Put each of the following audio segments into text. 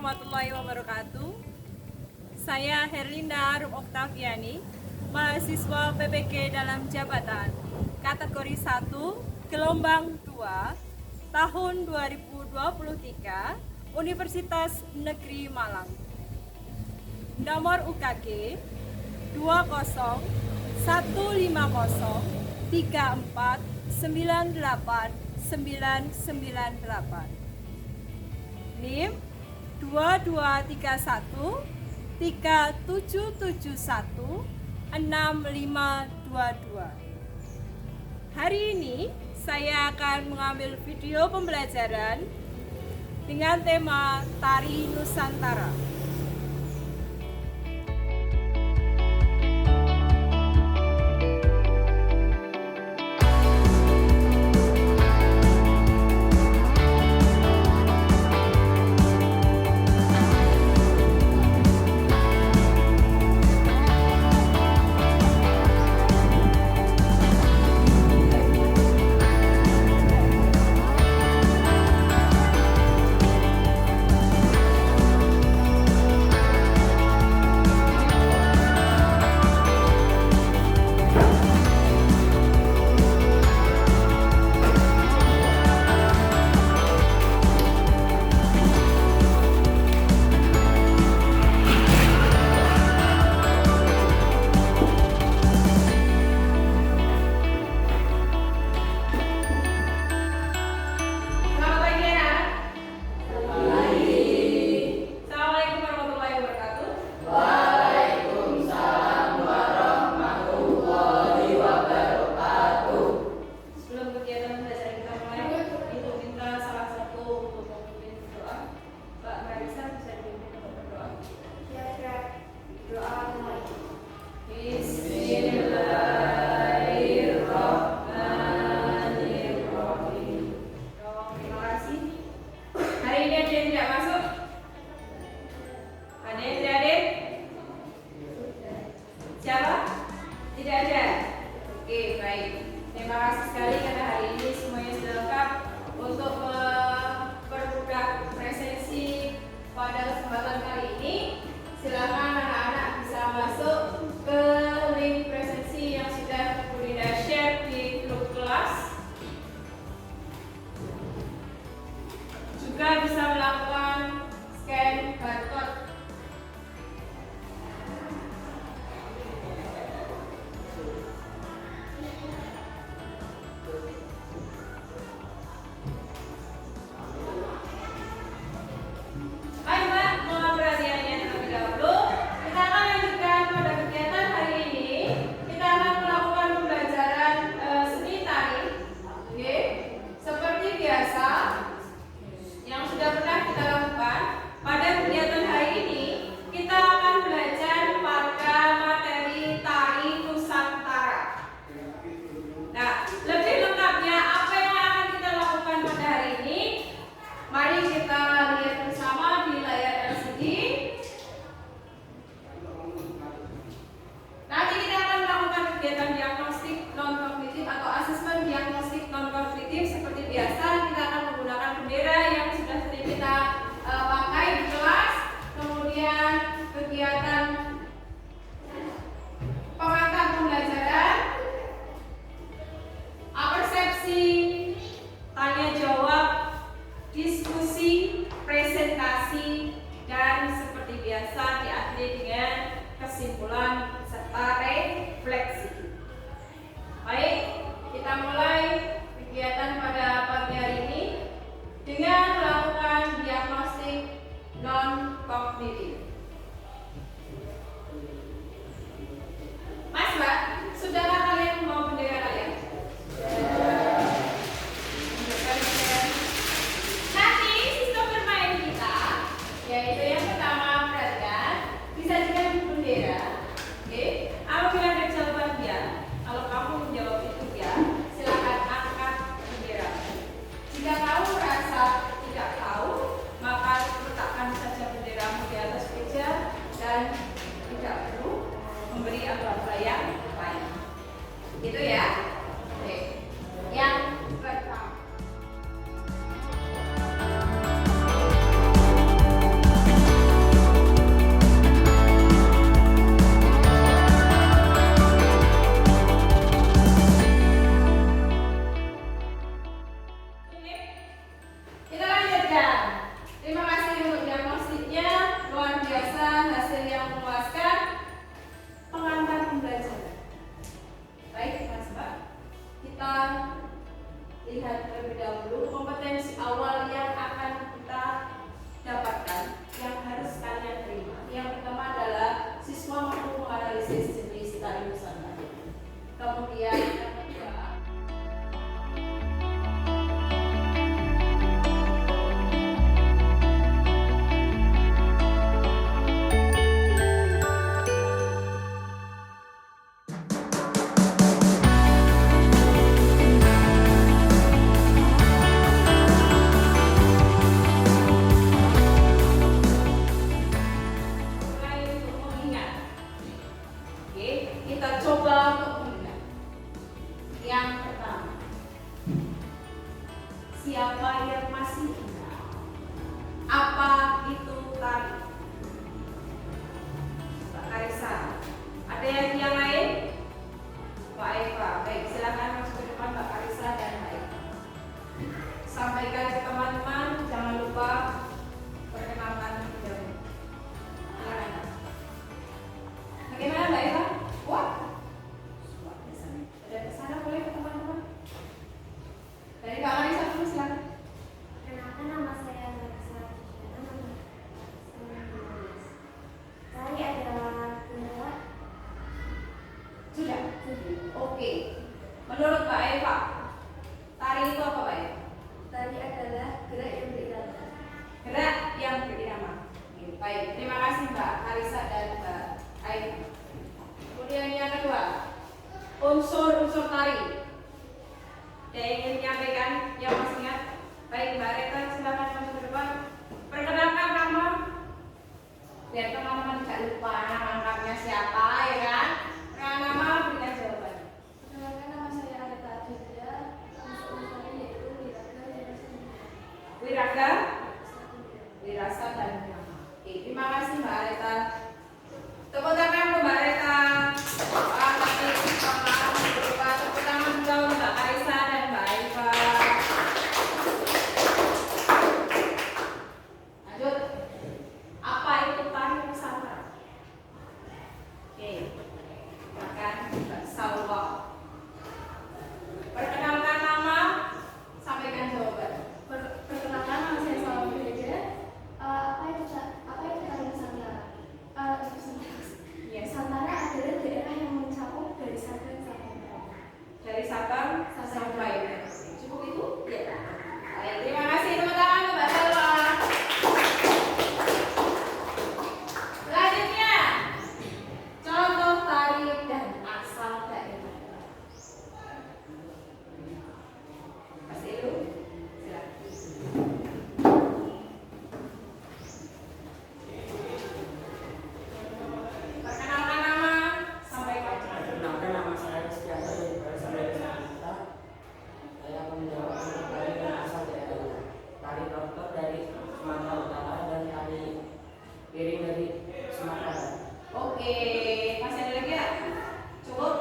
warahmatullahi wabarakatuh. Saya Herlinda Rum Oktaviani, mahasiswa PPG dalam jabatan kategori 1, gelombang 2, tahun 2023, Universitas Negeri Malang. Nomor UKG 2011543498998. NIM 2231 3771 6522. Hari ini saya akan mengambil video pembelajaran dengan tema Tari Nusantara. Terima kasih sekali karena hari ini semuanya sudah lengkap. Untuk mempermudah presensi pada kesempatan kali ini, silakan anak-anak bisa masuk ke link presensi yang sudah Bu Linda share di grup kelas. Juga bisa melakukan scan barcode. Kesimpulan serta refleksi. Baik, kita mulai kegiatan pada pagi hari ini dengan melakukan diagnostik non-kognitif. Mas, Mbak, sudahkah kalian membawa bendera kalian? Nanti sistem bermain kita, yaitu yang pertama, perhatikan, disajikan bendera. Oke, apabila ada jawaban ya, kalau kamu menjawab itu ya, silakan angkat bendera. Jika kamu merasa tidak tahu, maka letakkan saja benderamu di atas meja dan tidak perlu memberi apa-apa yang lain. Gitu ya. Oke. Yang pertama. Sudah? Oke. Menurut Mbak Eva, tari itu apa, Mbak Eva? Tari adalah gerak yang berirama. Gerak yang berirama. Baik, terima kasih Mbak Karisa dan Mbak Eva. Kemudian yang kedua, unsur-unsur tari. Ada yang ingin menyampaikan yang masih ingat? Baik, Mbak Reta, silakan masuk ke depan. Perkenalkan nama, biar teman-teman tidak lupa nama lengkapnya siapa, ya kan? Perkenalkan nama, berikan jawaban. Perkenalkan, nama saya Areta Aditya. Unsur-unsurnya yaitu Wiraga, wirasa dan wirama. Oke, terima kasih Mbak Areta. Tepuk tangan untuk Mbak Areta. Pak Tati, tepuk tangan juga untuk Mbak Karisa dan Mbak Eva. Lanjut. Apa itu tari Nusantara? Oke, silakan Mbak Salwa. Perkenalkan nama, sampaikan jawaban. Perkenalkan, nama saya Salwa Wireja. Apa itu tari Nusantara? Nusantara adalah daerah yang mencakup dari Sabang sampai Merauke. Dari Sabang sampai Merauke. Cukup itu? Ya. Baik, terima kasih teman-teman Mbak Salwa. Selanjutnya, contoh tari dan asal daerah. Mas Elu, silakan. Perkenalkan nama, sampaikan. Perkenalkan, nama saya Rizkyana dari Berasal dari Jakarta. Saya akan menjawab tentang tari dan asal daerahnya. Tari tortor dari Sumatera Utara dan tari piring dari Sumatera Barat. Oke, masih ada lagi ya? Cukup?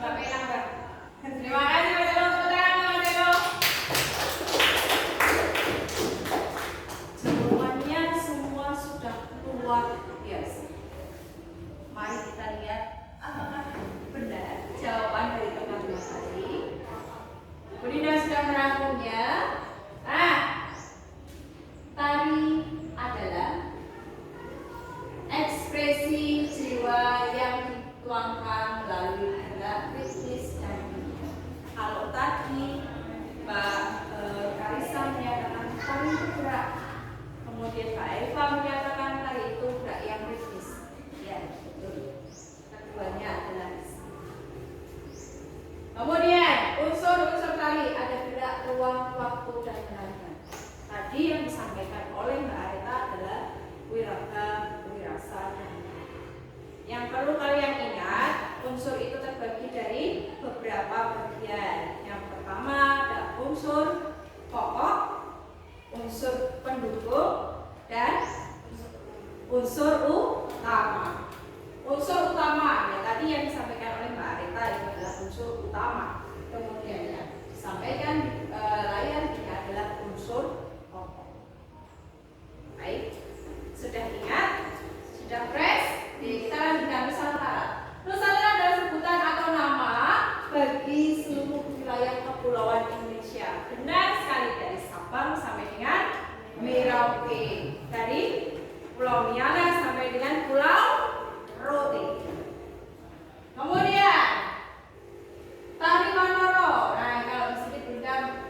Nggak pengen nambah? Terima kasih Mas Elo, tepuk tangan Mas Elo. Jawabannya semua sudah luar biasa. Mari kita lihat apakah benar jawaban dari teman-teman tadi. Bu Dinda sudah merangkumnya. Nah, tari adalah ekspresi jiwa yang dituangkan melalui gerak ritmis dan ritme. Kalau tadi Mbak Karisa menyatakan tari itu gerak, kemudian Mbak Eva menyatakan tari itu gerak yang ritmis. Ya, betul. Keduanya adalah ritmis. Kemudian unsur-unsur tari ada gerak, ruang, waktu, dan gerakan. Tadi yang disampaikan oleh Mbak Areta adalah wiraga, wirasa, dan yang perlu kalian ingat, unsur itu terbagi dari beberapa bagian. Yang pertama ada unsur pokok, unsur pendukung, dan unsur utama. Unsur utama ya tadi yang disampaikan oleh Mbak Areta itu adalah unsur utama. Kemudian yang disampaikan di layar ini adalah unsur pokok. Baik, sudah ingat, sudah fresh. Jadi kita lanjutkan Nusantara. Nusantara adalah sebutan atau nama bagi seluruh wilayah kepulauan Indonesia. Benar sekali, dari Sabang sampai dengan Merauke, dari Pulau Miangas sampai dengan Pulau Rote. Kemudian tari Manoro. Nah, kalau di sini Bunda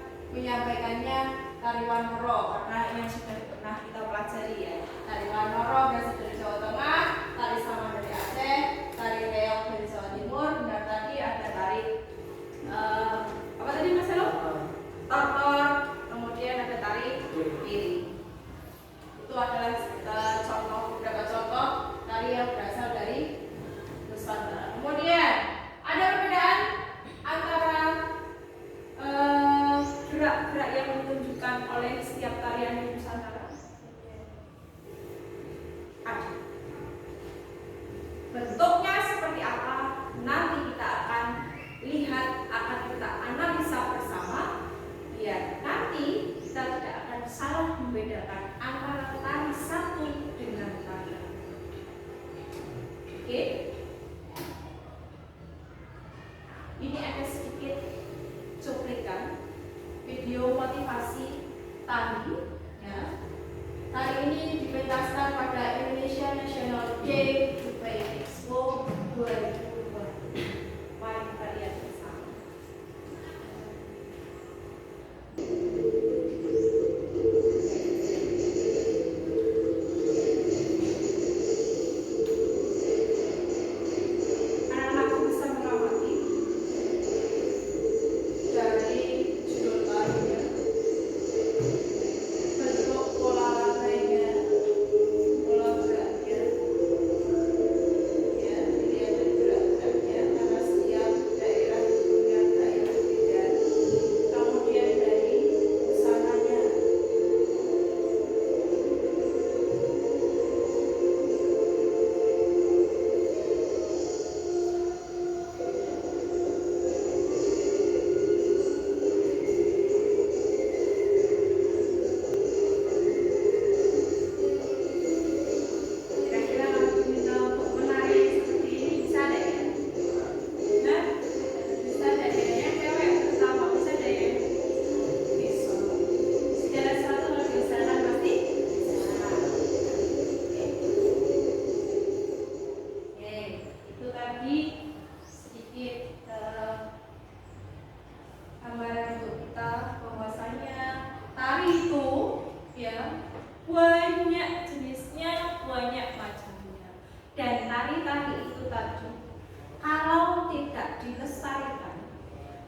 tidak dilestarikan,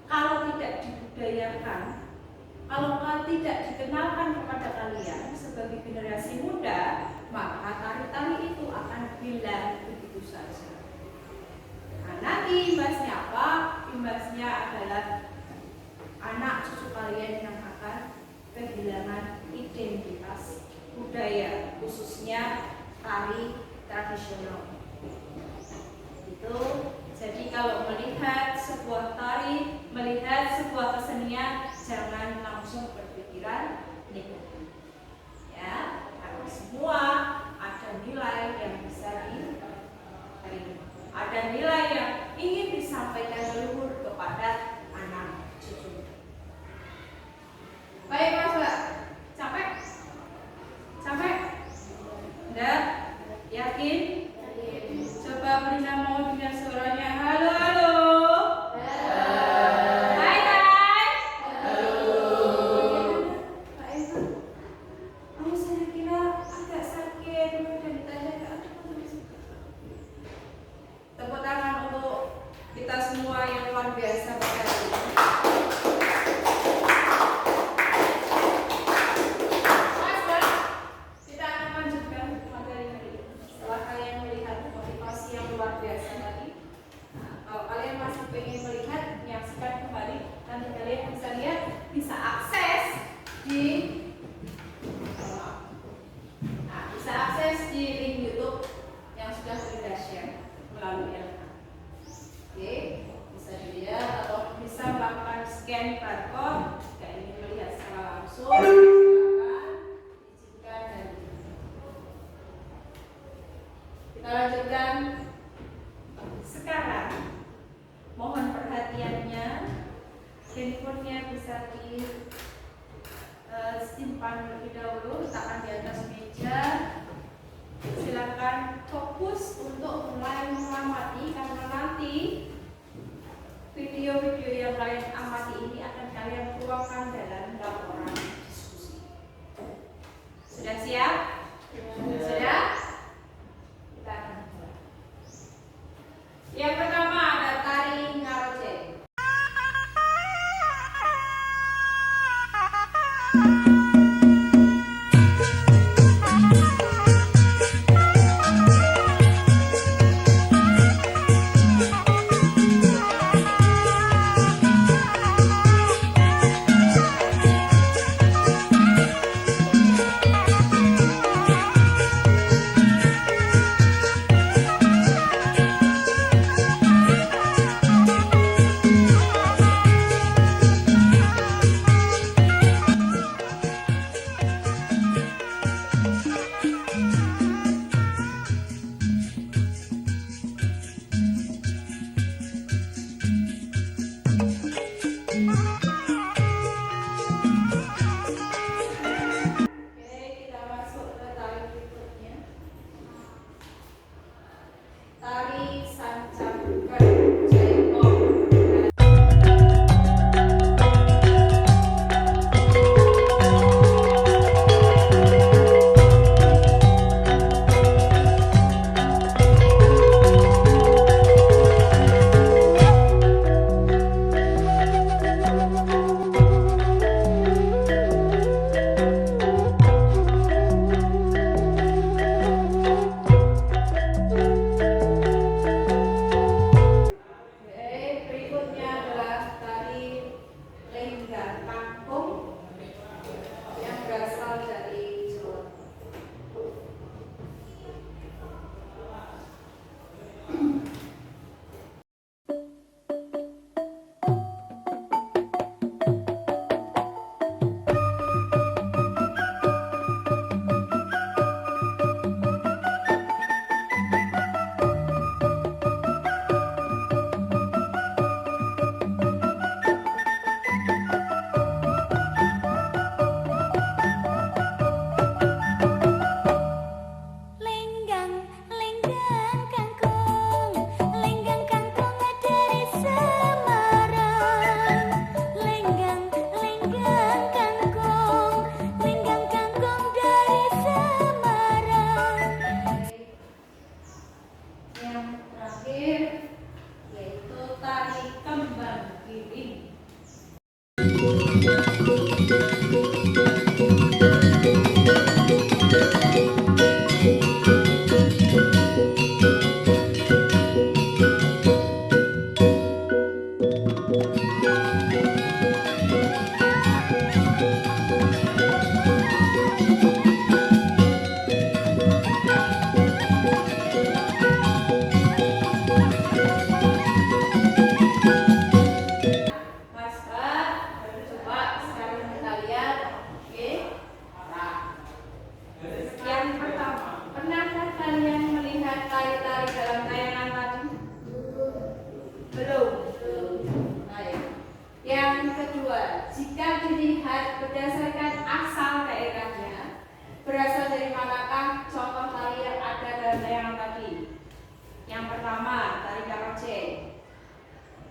kalau tidak dibudayakan, kalau tidak dikenalkan kepada kalian sebagai generasi muda, maka tari-tari itu akan hilang begitu saja. Nah, nanti imbasnya apa? Imbasnya adalah anak cucu kalian yang akan kehilangan identitas budaya, khususnya tari tradisional. Itu jadi kalau melihat sebuah tari, melihat sebuah kesenian, jangan langsung berpikiran negatif. Ya, karena semua ada nilai yang bisa diterima, ada nilai yang ingin disampaikan leluhur kepada anak cucu. Baik Mas Mbak, sampai? Udah? Yakin? Coba Brina mau dengar suaranya. Halo, halo. Hai, hai. Pak Eva. Oh, saya kira agak sakit. Kemudian ditanya, tepuk tangan untuk kita semua yang luar biasa pada hari ini. Scan barcode, jika ingin melihat secara langsung, silakan izinkan dan kita lanjutkan. Sekarang mohon perhatiannya, handphonenya bisa disimpan terlebih dahulu, letakkan di atas meja. Silakan fokus untuk mulai mengamati, karena nanti video-video yang kalian amati ini akan kalian tuangkan dalam laporan diskusi. Sudah siap? Sudah? Kita akan mulai. Yang pertama ada tari ngaroje.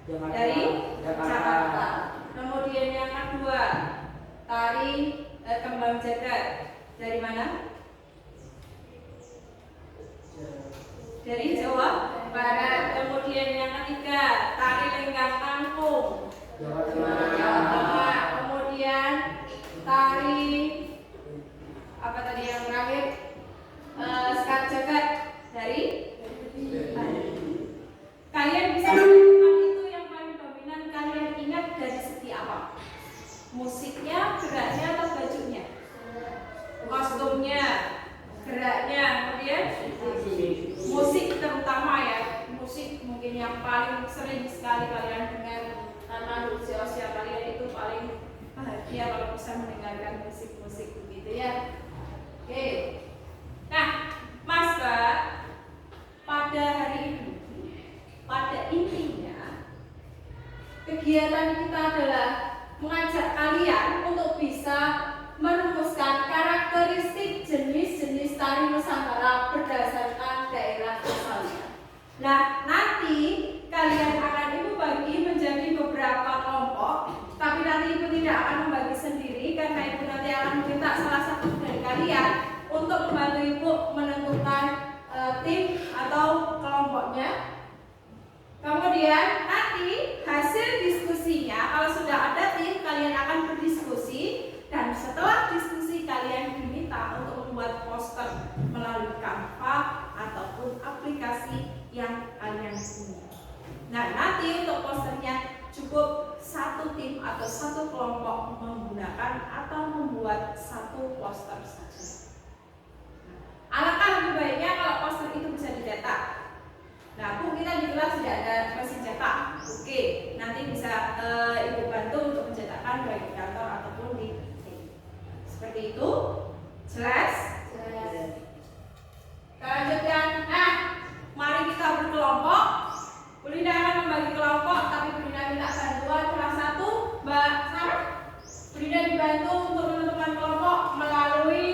Dari Jakarta. Kemudian yang kedua, tari kembang jagat. Dari mana? Dari Jawa Barat. Kemudian yang ketiga, tari lenggang kangkung. Jawa Jawa Tengah. Kemudian tari apa tadi yang terakhir? Skat jagat dari kalian bisa menentukan itu yang paling dominan kalian ingat dari segi apa? Musiknya, geraknya atau bajunya? Kostumnya, geraknya, kemudian musik terutama ya. Musik mungkin yang paling sering sekali kalian dengar karena usia-usia kalian itu paling bahagia kalau bisa mendengarkan musik-musik begitu ya. Oke. Nah, Mas Mbak, pada hari ini, pada intinya kegiatan kita adalah mengajak kalian untuk bisa merumuskan karakteristik jenis-jenis tari Nusantara berdasarkan daerah asalnya. Nah, nanti kalian akan Ibu bagi menjadi beberapa kelompok, tapi nanti Ibu tidak akan membagi sendiri karena Ibu nanti akan meminta salah satu dari kalian untuk membantu Ibu menentukan tim atau kelompoknya. Kemudian nanti hasil diskusinya, kalau sudah ada tim, kalian akan berdiskusi dan setelah diskusi kalian diminta untuk membuat poster melalui Canva ataupun aplikasi yang kalian punya. Nah, nanti untuk posternya cukup satu tim atau satu kelompok menggunakan atau membuat satu poster saja. Alangkah lebih baiknya kalau poster itu bisa dicetak. Nah, Bu, kita di kelas tidak ada mesin cetak. Oke, nanti bisa Ibu bantu untuk mencetakkan baik di kantor ataupun di seperti itu. Jelas? Jelas. Kita lanjutkan. Nah, mari kita berkelompok. Bu Linda akan membagi kelompok, tapi Bu Linda minta bantuan salah satu Mbak Sarah. Bu Linda dibantu untuk menentukan kelompok melalui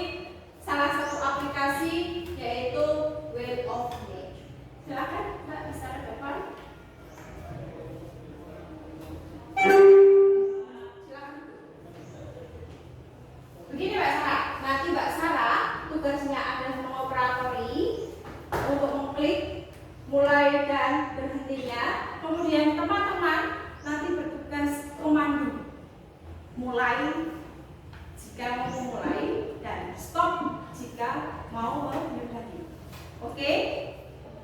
salah satu aplikasi yaitu Wheel of Nature. Silakan Mbak, bisa ke depan. Silakan. Begini Mbak Sarah, nanti Mbak Sarah tugasnya adalah mengoperatori untuk mengklik mulai dan berhentinya. Kemudian teman-teman nanti bertugas memandu mulai jika mau memulai dan stop jika mau menyudahi. Oke?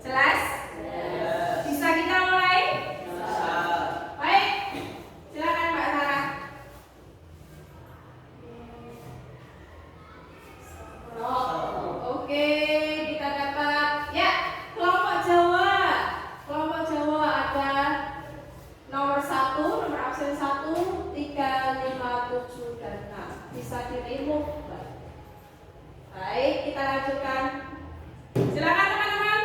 Jelas? Bisa kita mulai? Baik. Silakan Mbak Sarah. Oke, kita dapat ya kelompok Jawa. Kelompok Jawa ada nomor 1, nomor absen 1, 3, 5, 7 dan 6. Bisa di-remove. Baik, kita lanjutkan. Silakan teman-teman.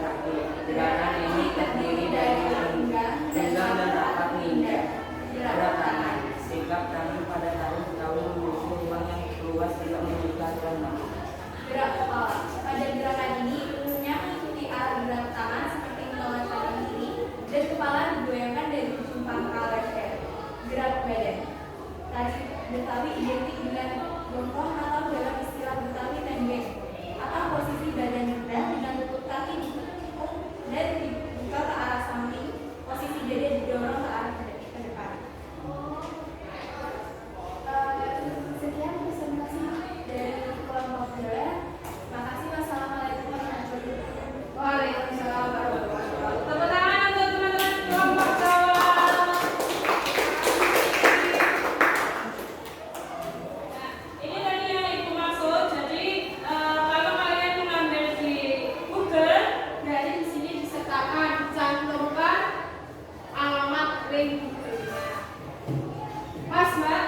kaki. Gerakan ini terdiri dari tenggang dan rapat ninja. Gerak tangan. Sikap tangan pada tarik-tarik menuju ruang yang luas tidak mengikat lemak. Gerak kepala. Pada gerakan ini umumnya mengikuti arah gerak tangan seperti melangkahkan kiri dan kepala digoyangkan dari ujung pangkal leher. Gerak badan. Tarik Betawi identik dengan bongkong atau dalam istilah Betawi tembeng atau posisi badan rendah dengan lutut kaki ditekuk dan dibuka ke arah samping. Posisi dada didorong ke arah ke depan. Sekian presentasi dari kelompok Jawa. Makasih. Wassalamualaikum warahmatullahi wabarakatuh. Waalaikumsalam warahmatullahi wabarakatuh. Tepuk tangan untuk teman-teman kelompok Jawa. Nah, ini tadi yang Ibu maksud. Jadi kalau kalian mengambil di Google, berarti di sini disertakan cantumkan alamat link Google-nya. Mas, Mbak,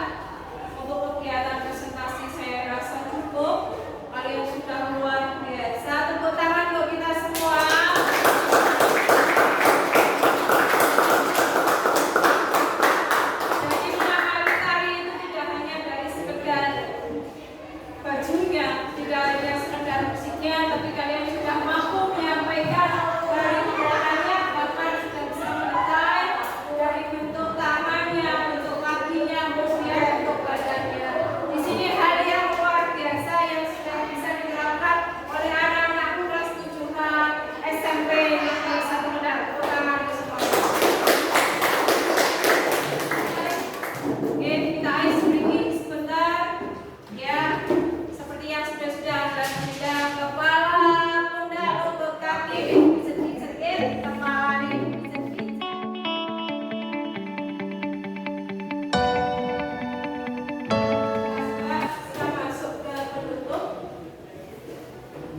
untuk kegiatan presentasi saya rasa cukup. Kalian sudah luar biasa. Tepuk tangan untuk kita semua. Jadi mengenali tari itu tidak hanya dari sekedar bajunya, tidak hanya sekedar musiknya, tapi kalian sudah mampu menyampaikan dari gerakannya, bahkan sudah bisa mendetail dari bentuk tangannya, bentuk kakinya, kemudian bentuk badannya. Di sini hal yang luar biasa yang sudah bisa diterapkan oleh anak-anak kelas 7H SMP Negeri 1 Kendal. Tepuk tangan untuk semuanya. Oke, kita ice breaking sebentar. Ya, seperti yang sudah dan sudah kepala, pundak, lutut, kaki, sedikit-sedikit, kepala, sedikit-sedikit. Kita masuk ke penutup.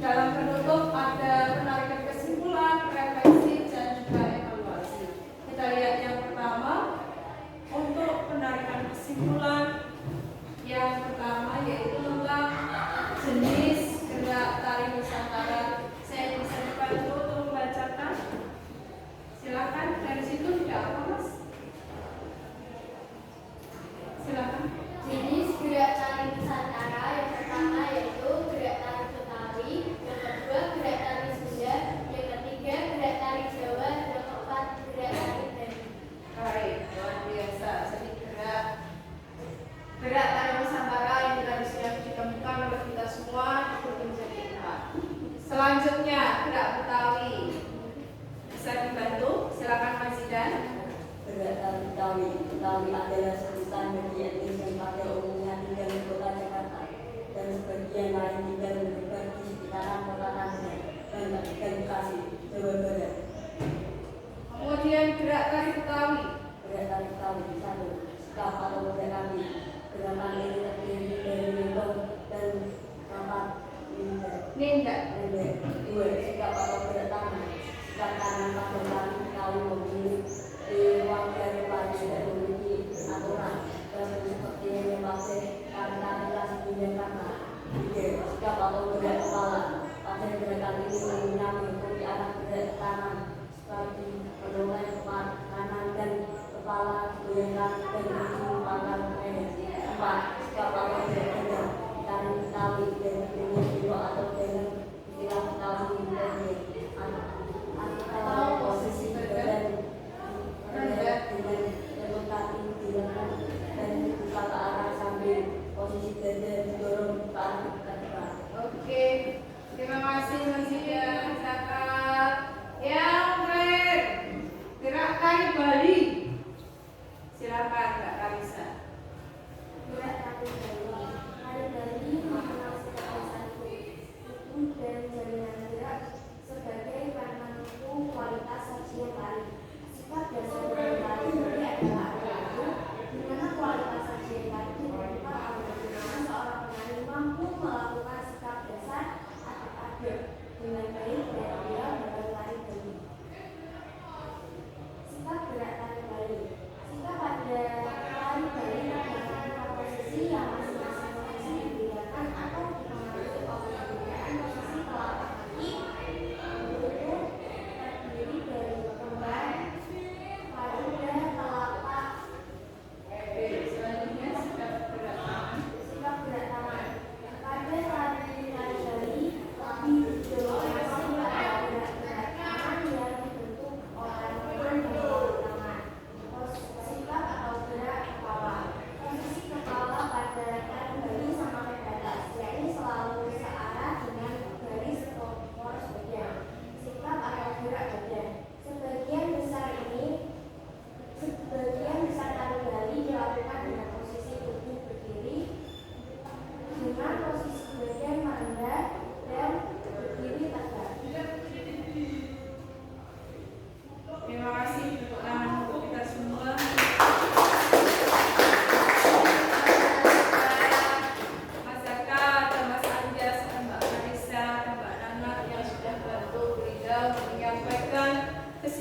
Dalam penutup ada penarikan kesimpulan, refleksi, dan juga evaluasi. Kita lihat yang pertama. Untuk penarikan kesimpulan, yang pertama yaitu tentang jenis gerak tari Nusantara. Saya bisa dibantu untuk membacakan. Silakan, dari situ tidak apa, Mas? Silakan. Jenis gerak tari Nusantara yang pertama yaitu gerak tari Betawi, yang kedua gerak tari Sunda, yang ketiga gerak tari Jawa, yang keempat gerak tari Bali. Baik, luar biasa. Jadi gerak tari Nusantara yang tadi sudah ditemukan oleh kita semua itu menjadi 4. Selanjutnya gerak Betawi. Bisa dibantu? Silakan Mas Zidan. Gerak tari Betawi. Betawi adalah sebutan bagi etnis yang pada umumnya tinggal di kota Jakarta dan sebagian lain tinggal menyebar di sekitaran kota Tangerang dan Bekasi, Jawa Barat. Kemudian gerak tari Betawi. Gerak tari Betawi 1. Sikap atau gerak kaki. Gerakan ini terdiri dari lembong dan rapat Nindak. 2. Sikap atau gerak tangan. Sikap tangan pada tari Betawi memiliki ruang dan padu dan memiliki aturan dan seperti membaca tari kelas bidang kata. 3. Sikap atau gerak kepala. Pada gerakan ini umumnya mengikuti arah gerak tangan seperti mendongeng kepala kanan dan kepala goyangkan dan ujung pangkal leher. 4. Sikap atau gerak dada. Tari Betawi dan dengan jiwa atau dengan istilah Betawi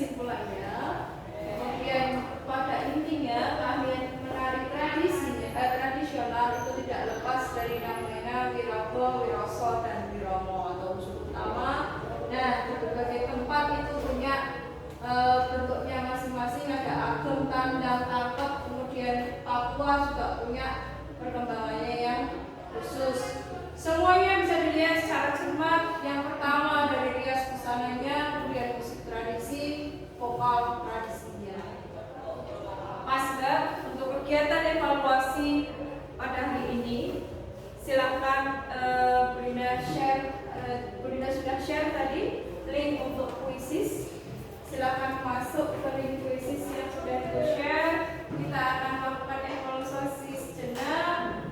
kesimpulannya, kemudian pada intinya keahlian menari tradisional itu tidak lepas dari namanya wiraba, wiraso, dan wiromo atau unsur utama. Nah, di berbagai tempat itu punya bentuknya masing-masing, ada ageng, tandang, tangkep, kemudian Papua juga punya perkembangannya yang khusus. Semuanya bisa dilihat secara cermat. Yang pertama dari rias busananya, kemudian musik tradisi, vokal tradisinya. Pas nggak? Untuk kegiatan evaluasi pada hari ini, silakan Brina sudah share tadi link untuk kuisis. Silakan masuk ke link kuisis yang sudah di-share. Kita akan melakukan evaluasi sejenak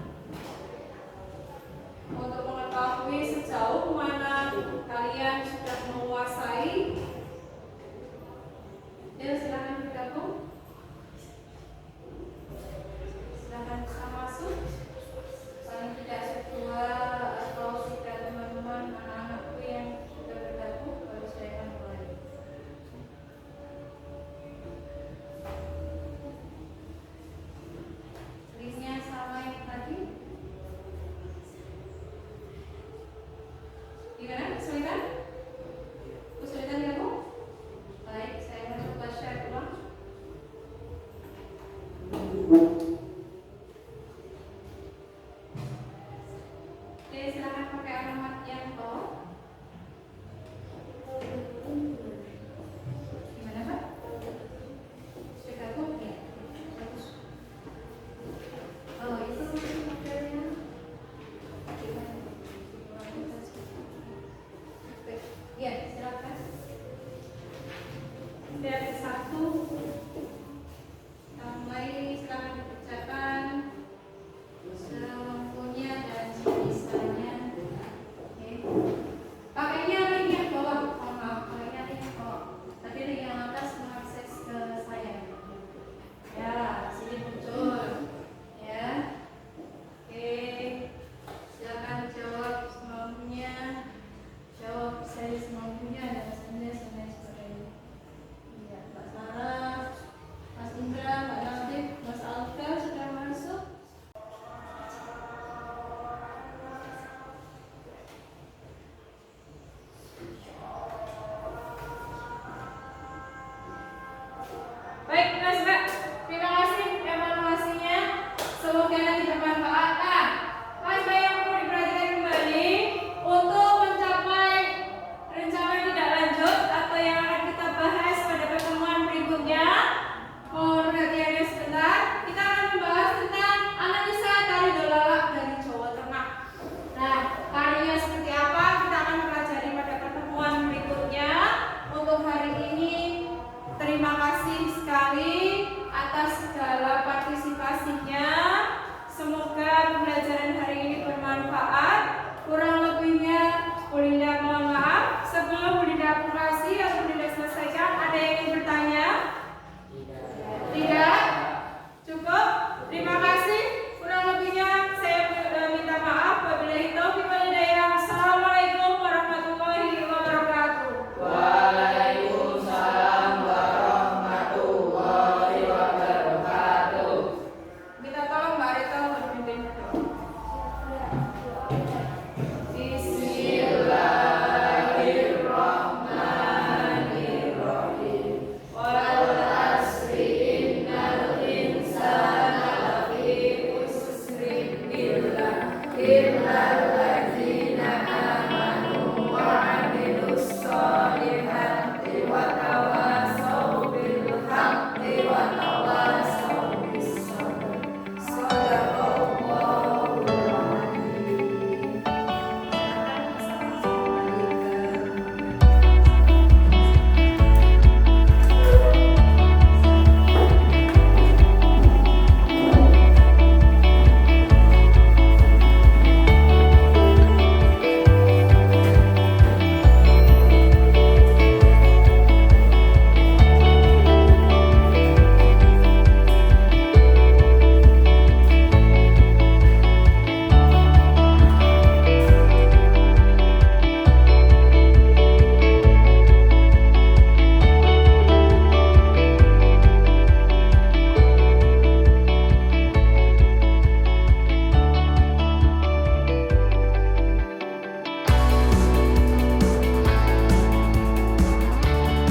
untuk mengetahui sejauh mana kalian sudah menguasai. Ya, silakan bergabung. Silakan bisa masuk. Paling tidak setua atau tidak teman-teman anak-anakku yang sudah bergabung, baru saya akan mulai. Linknya sama yang tadi. Gimana? Kesulitan? Kesulitan gabung? Baik, saya akan coba share ulang. Oke, silakan pakai alamat yang bawah. Gimana, Pak? Sudah gabung? Ya, bagus. Oh, itu modelnya. Gimana? Oke, ya, silakan. Lihat